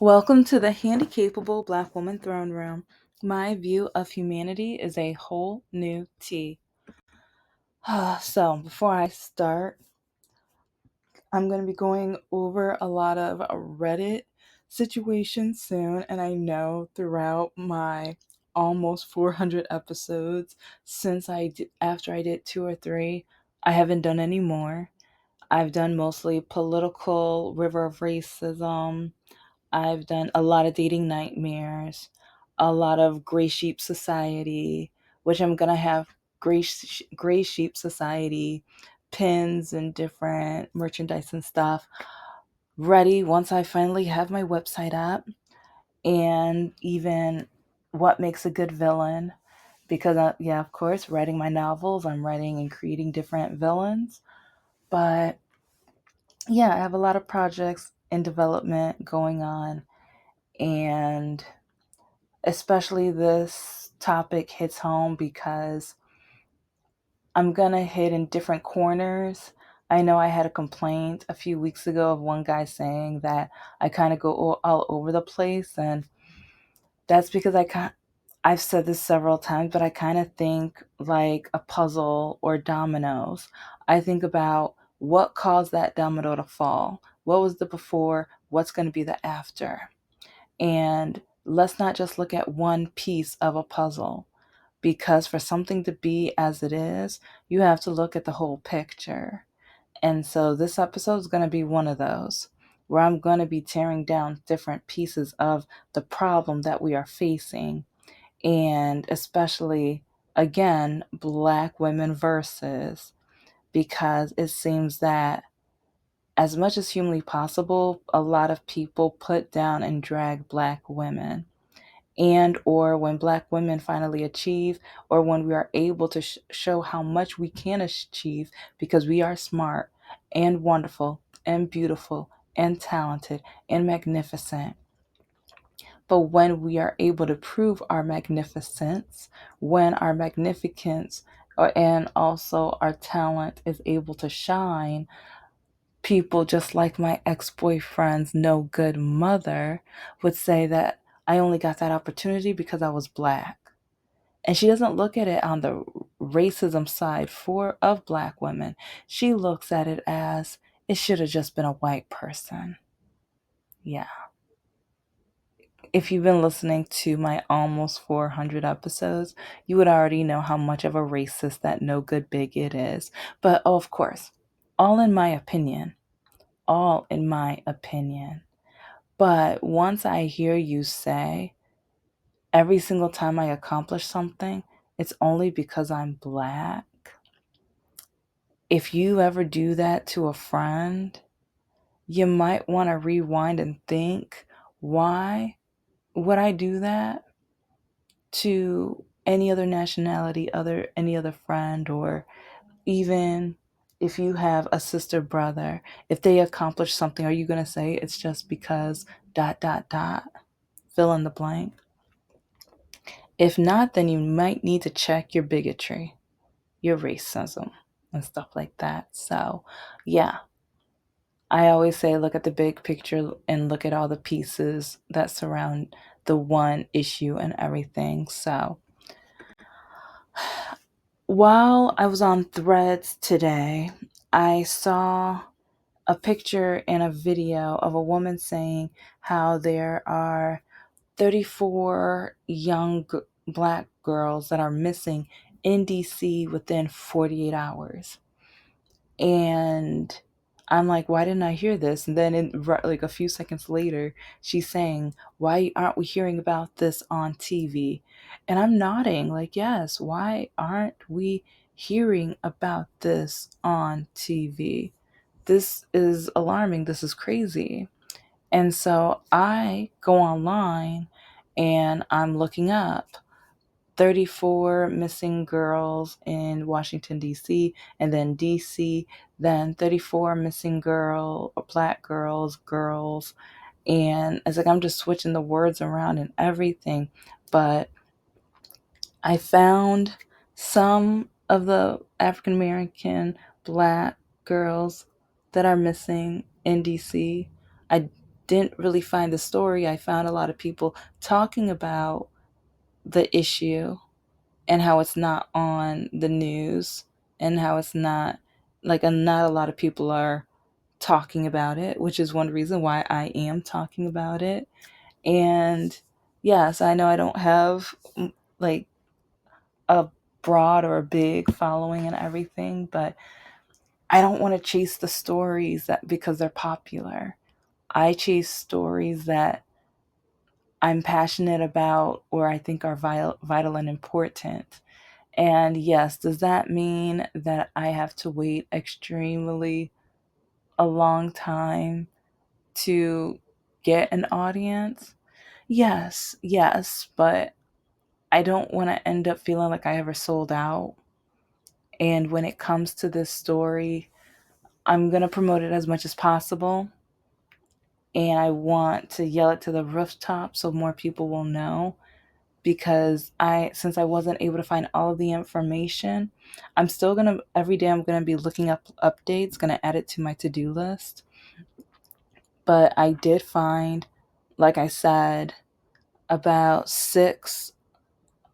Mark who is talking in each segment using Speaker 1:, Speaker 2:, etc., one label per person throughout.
Speaker 1: Welcome to the Handicapable Black Woman Throne Room. My view of humanity is a whole new tea. So, before I start, I'm going to be going over a lot of Reddit situations soon, and I know throughout my almost 400 episodes since after I did two or three, I haven't done any more. I've done mostly political, river of racism. I've done a lot of dating nightmares, a lot of Gray Sheep Society, which I'm gonna have Gray Sheep Society pins and different merchandise and stuff ready once I finally have my website up, and even what makes a good villain. Because, yeah, of course, writing my novels, I'm writing and creating different villains. But yeah, I have a lot of projects in development going on, and especially this topic hits home because I'm going to hit in different corners. I know I had a complaint a few weeks ago of one guy saying that I kind of go all over the place, and that's because I've said this several times, but I kind of think like a puzzle or dominoes. I think about what caused that domino to fall. What was the before? What's going to be the after? And let's not just look at one piece of a puzzle, because for something to be as it is, you have to look at the whole picture. And so this episode is going to be one of those where I'm going to be tearing down different pieces of the problem that we are facing. And especially, again, Black women versus, because it seems that as much as humanly possible, a lot of people put down and drag Black women. And or when Black women finally achieve, or when we are able to show how much we can achieve, because we are smart and wonderful and beautiful and talented and magnificent. But when we are able to prove our magnificence, when our magnificence and also our talent is able to shine, people just like my ex-boyfriend's no good mother would say that I only got that opportunity because I was Black. And she doesn't look at it on the racism side for of Black women. She looks at it as it should have just been a white person. Yeah. If you've been listening to my almost 400 episodes, you would already know how much of a racist that no good bigot is. But oh, of course, all in my opinion. All in my opinion. But once I hear you say, every single time I accomplish something, it's only because I'm Black. If you ever do that to a friend, you might want to rewind and think, why would I do that to any other nationality, any other friend, or even if you have a sister, brother, if they accomplish something, are you going to say it's just because dot dot dot, fill in the blank? If not, then you might need to check your bigotry, your racism, and stuff like that. So, yeah, I always say look at the big picture and look at all the pieces that surround the one issue and everything. So, while I was on Threads today, I saw a picture and a video of a woman saying how there are 34 young Black girls that are missing in DC within 48 hours. And I'm like, why didn't I hear this? And then like a few seconds later, she's saying, why aren't we hearing about this on TV? And I'm nodding like, yes, why aren't we hearing about this on TV? This is alarming. This is crazy. And so I go online and I'm looking up 34 missing girls in Washington, D.C., and then D.C., then 34 missing Black girls. And it's like I'm just switching the words around and everything. But I found some of the African American Black girls that are missing in DC. I didn't really find the story. I found a lot of people talking about the issue and how it's not on the news and how it's not like not a lot of people are talking about it, which is one reason why I am talking about it. And yes, I know I don't have like a broad or a big following and everything, but I don't want to chase the stories that because they're popular. I chase stories that I'm passionate about or I think are vital and important. And yes, does that mean that I have to wait extremely a long time to get an audience? Yes, yes, but I don't want to end up feeling like I ever sold out. And when it comes to this story, I'm going to promote it as much as possible. And I want to yell it to the rooftop so more people will know, because since I wasn't able to find all of the information, I'm still going to every day I'm going to be looking up updates, going to add it to my to-do list. But I did find, like I said, about 6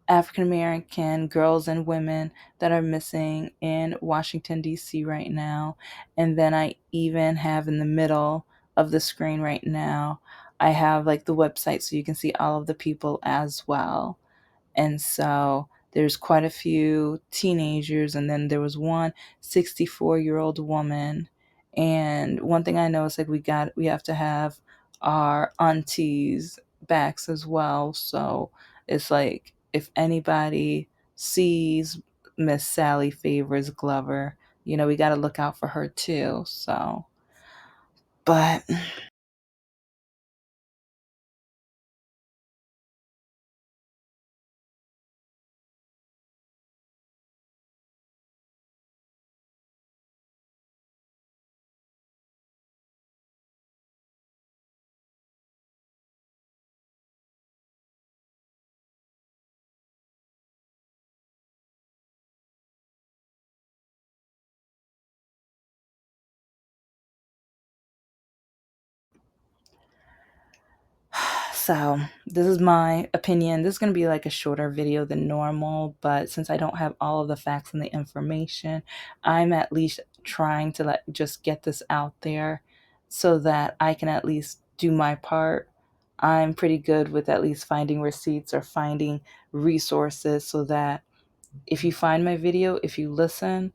Speaker 1: African American girls and women that are missing in Washington, D.C. right now. And then I even have in the middle of the screen right now, I have like the website so you can see all of the people as well. And so there's quite a few teenagers, and then there was one 64-year-old woman. And one thing I know is like we have to have our aunties backs as well. So it's like if anybody sees Miss Sally Favors Glover, we got to look out for her too. So, but so, this is my opinion. This is going to be like a shorter video than normal, but since I don't have all of the facts and the information, I'm at least trying to just get this out there so that I can at least do my part. I'm pretty good with at least finding receipts or finding resources so that if you find my video, if you listen,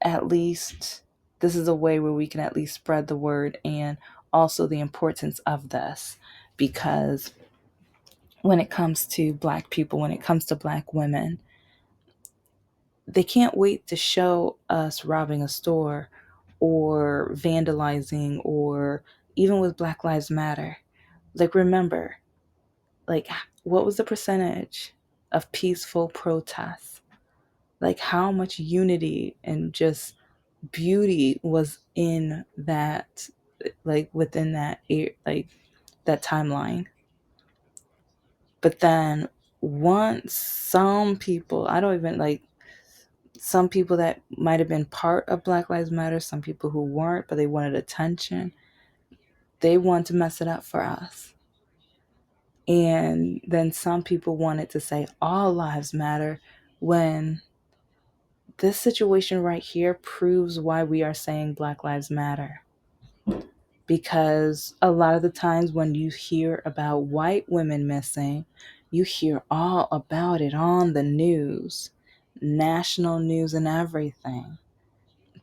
Speaker 1: at least this is a way where we can at least spread the word and also the importance of this, because when it comes to Black people, when it comes to Black women, they can't wait to show us robbing a store or vandalizing, or even with Black Lives Matter. Like, remember, like, what was the percentage of peaceful protests? Like, how much unity and just beauty was in that, like, within like, that timeline. But then once some people, I don't even like, some people that might have been part of Black Lives Matter, some people who weren't, but they wanted attention, they want to mess it up for us. And then some people wanted to say all lives matter, when this situation right here proves why we are saying Black Lives Matter. Because a lot of the times when you hear about white women missing, you hear all about it on the news, national news and everything.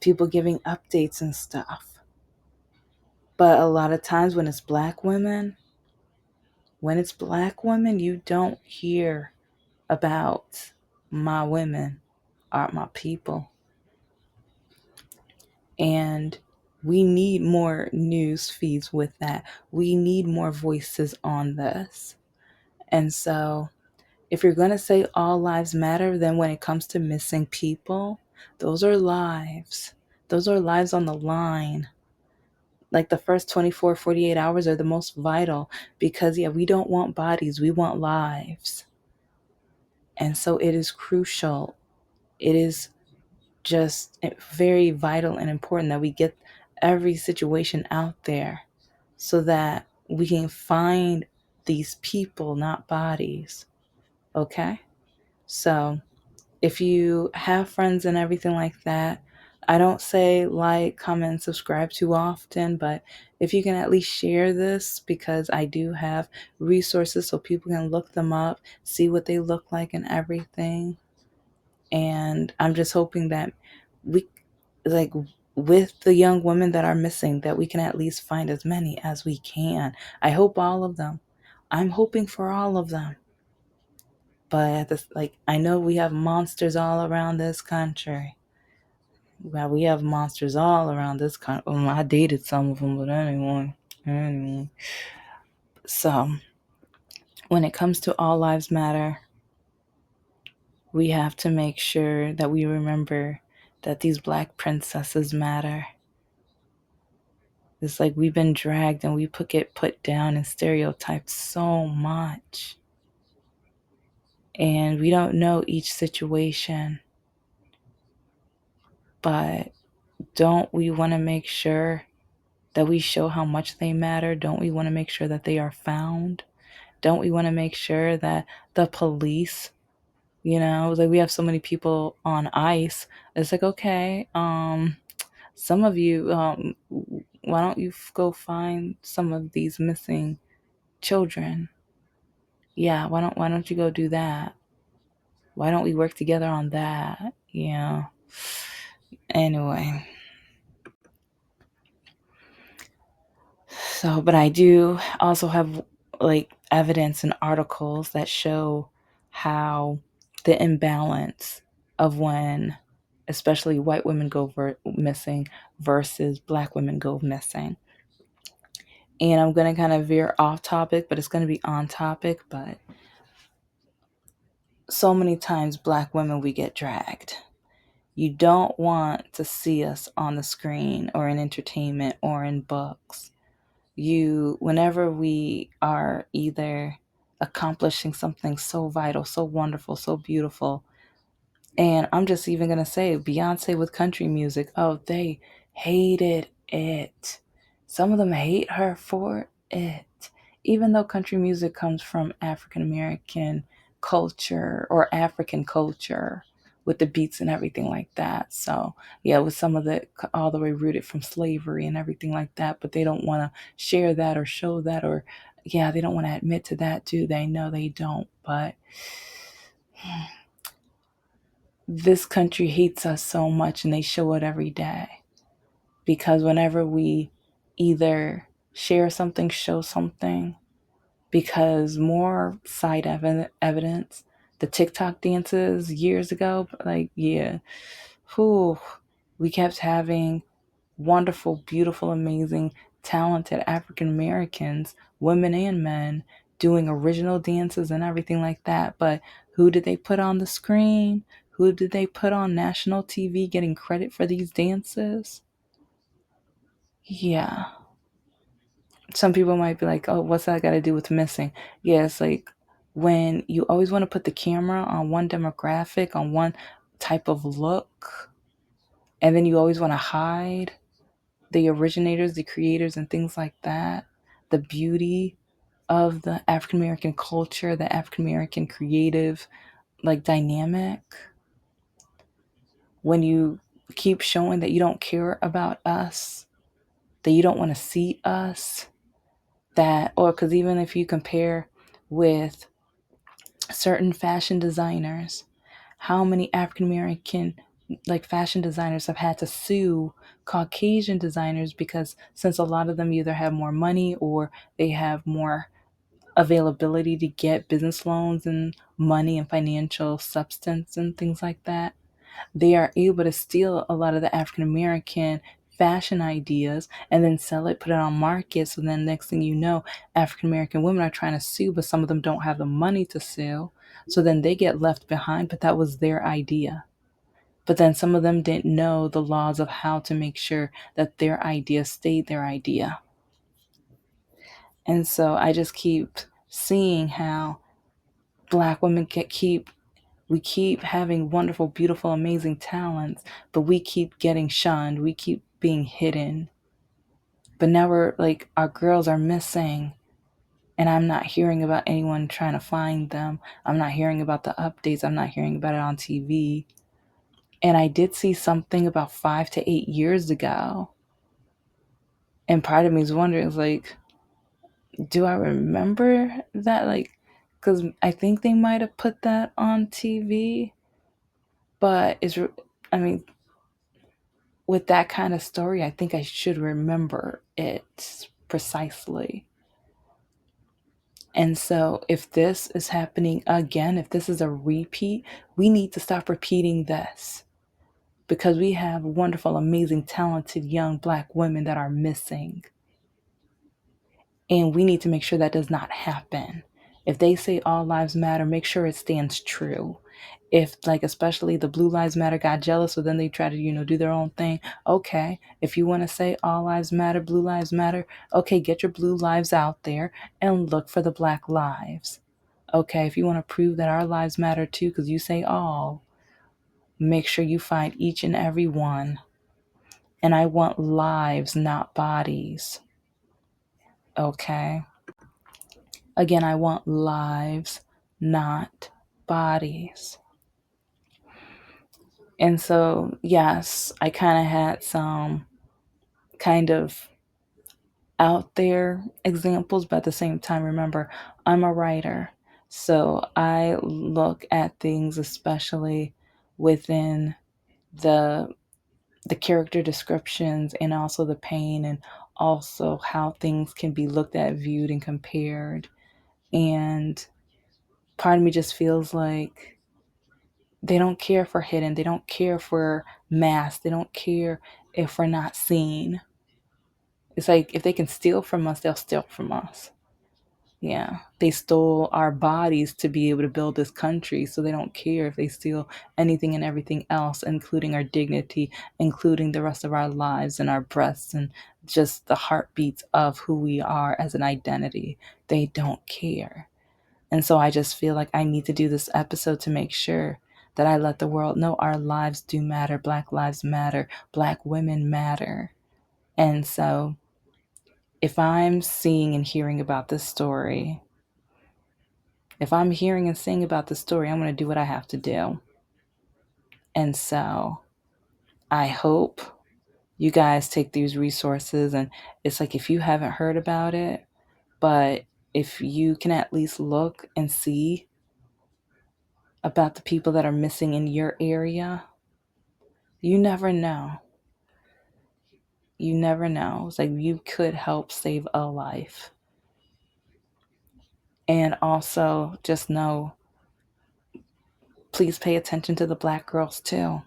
Speaker 1: People giving updates and stuff. But a lot of times when it's black women, you don't hear about my women or my people. And we need more news feeds with that. We need more voices on this. And so, if you're going to say all lives matter, then when it comes to missing people, those are lives. Those are lives on the line. Like, the first 24, 48 hours are the most vital because, yeah, we don't want bodies, we want lives. And so it is crucial. It is just very vital and important that we get every situation out there so that we can find these people, not bodies. Okay? So if you have friends and everything like that, I don't say like, comment, and subscribe too often, but if you can at least share this, because I do have resources so people can look them up, see what they look like and everything. And I'm just hoping that we, like, with the young women that are missing, that we can at least find as many as we can. I hope all of them. I'm hoping for all of them. But I know we have monsters all around this country. Well, we have monsters all around this country. I dated some of them, but anyway. So when it comes to All Lives Matter, we have to make sure that we remember that these black princesses matter. It's like we've been dragged and we get put down and stereotyped so much. And we don't know each situation. But don't we want to make sure that we show how much they matter? Don't we want to make sure that they are found? Don't we want to make sure that the police, like we have so many people on ice. It's like, okay, some of you, why don't you go find some of these missing children? Yeah, why don't you go do that? Why don't we work together on that? Yeah. Anyway. So, but I do also have like evidence and articles that show how the imbalance of when especially white women go missing versus black women go missing. And I'm going to kind of veer off topic, but it's going to be on topic. But so many times, black women, we get dragged. You don't want to see us on the screen or in entertainment or in books. Whenever we are either accomplishing something so vital, so wonderful, so beautiful, and I'm just even going to say Beyonce with country music, oh, they hated it. Some of them hate her for it. Even though country music comes from African American culture or African culture with the beats and everything like that. So, yeah, with some of it all the way rooted from slavery and everything like that. But they don't want to share that or show that, or, yeah, they don't want to admit to that, do they? No, they don't. But this country hates us so much and they show it every day, because whenever we either share something, show something, because more side evidence, the TikTok dances years ago, like, yeah, whew, we kept having wonderful, beautiful, amazing, talented African Americans, women and men, doing original dances and everything like that. But who did they put on the screen? Who did they put on national TV getting credit for these dances? Yeah. Some people might be like, oh, what's that got to do with missing? Yeah, it's like when you always want to put the camera on one demographic, on one type of look, and then you always want to hide the originators, the creators, and things like that, the beauty of the African American culture, the African American creative dynamic. When you keep showing that you don't care about us, that you don't want to see us, that, or because even if you compare with certain fashion designers, how many African American fashion designers have had to sue Caucasian designers, because since a lot of them either have more money or they have more availability to get business loans and money and financial substance and things like that, they are able to steal a lot of the African American fashion ideas and then sell it, put it on market. So then next thing you know, African American women are trying to sue, but some of them don't have the money to sue. So then they get left behind, but that was their idea. But then some of them didn't know the laws of how to make sure that their idea stayed their idea. And so I just keep seeing how black women we keep having wonderful, beautiful, amazing talents, but we keep getting shunned. We keep being hidden. But now we're like, our girls are missing. And I'm not hearing about anyone trying to find them. I'm not hearing about the updates. I'm not hearing about it on TV. And I did see something about 5 to 8 years ago. And part of me is wondering, like, do I remember that? Like, because I think they might have put that on TV. But I mean, with that kind of story, I think I should remember it precisely. And so, if this is happening again, if this is a repeat, we need to stop repeating this because we have wonderful, amazing, talented young Black women that are missing. And we need to make sure that does not happen. If they say all lives matter, make sure it stands true. If, like, especially the Blue Lives Matter got jealous, so then they try to, do their own thing. Okay, if you want to say all lives matter, Blue Lives Matter, okay, get your blue lives out there and look for the Black lives. Okay, if you want to prove that our lives matter too, because you say all, make sure you find each and every one. And I want lives, not bodies. Okay. Again, I want lives, not bodies. And so, yes, I kind of had some kind of out there examples, but at the same time, remember, I'm a writer. So I look at things, especially within the the character descriptions and also the pain and also how things can be looked at, viewed, and compared. And part of me just feels like they don't care if we're hidden. They don't care if we're masked. They don't care if we're not seen. It's like if they can steal from us, they'll steal from us. Yeah. They stole our bodies to be able to build this country. So they don't care if they steal anything and everything else, including our dignity, including the rest of our lives and our breaths and just the heartbeats of who we are as an identity. They don't care. And so I just feel like I need to do this episode to make sure that I let the world know our lives do matter. Black lives matter. Black women matter. And so if I'm seeing and hearing about this story, if I'm hearing and seeing about the story, I'm going to do what I have to do. And so I hope you guys take these resources. And it's like if you haven't heard about it, but if you can at least look and see about the people that are missing in your area, you never know. You never know. It's like you could help save a life. And also just know, please pay attention to the Black girls too.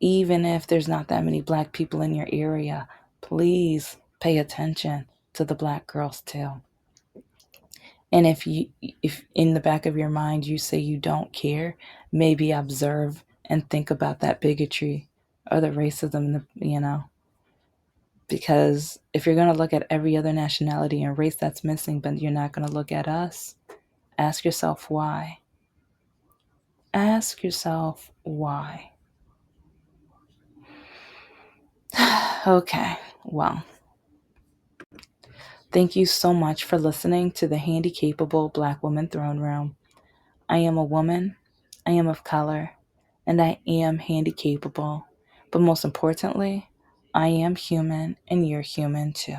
Speaker 1: Even if there's not that many Black people in your area, please pay attention to the Black girls too. And if in the back of your mind you say you don't care, maybe observe and think about that bigotry or the racism, because if you're going to look at every other nationality and race that's missing, but you're not going to look at us, ask yourself why. Ask yourself why. Okay, well, thank you so much for listening to the Handicapable Black Woman Throne Room. I am a woman, I am of color, and I am handicapable. But most importantly, I am human and you're human too.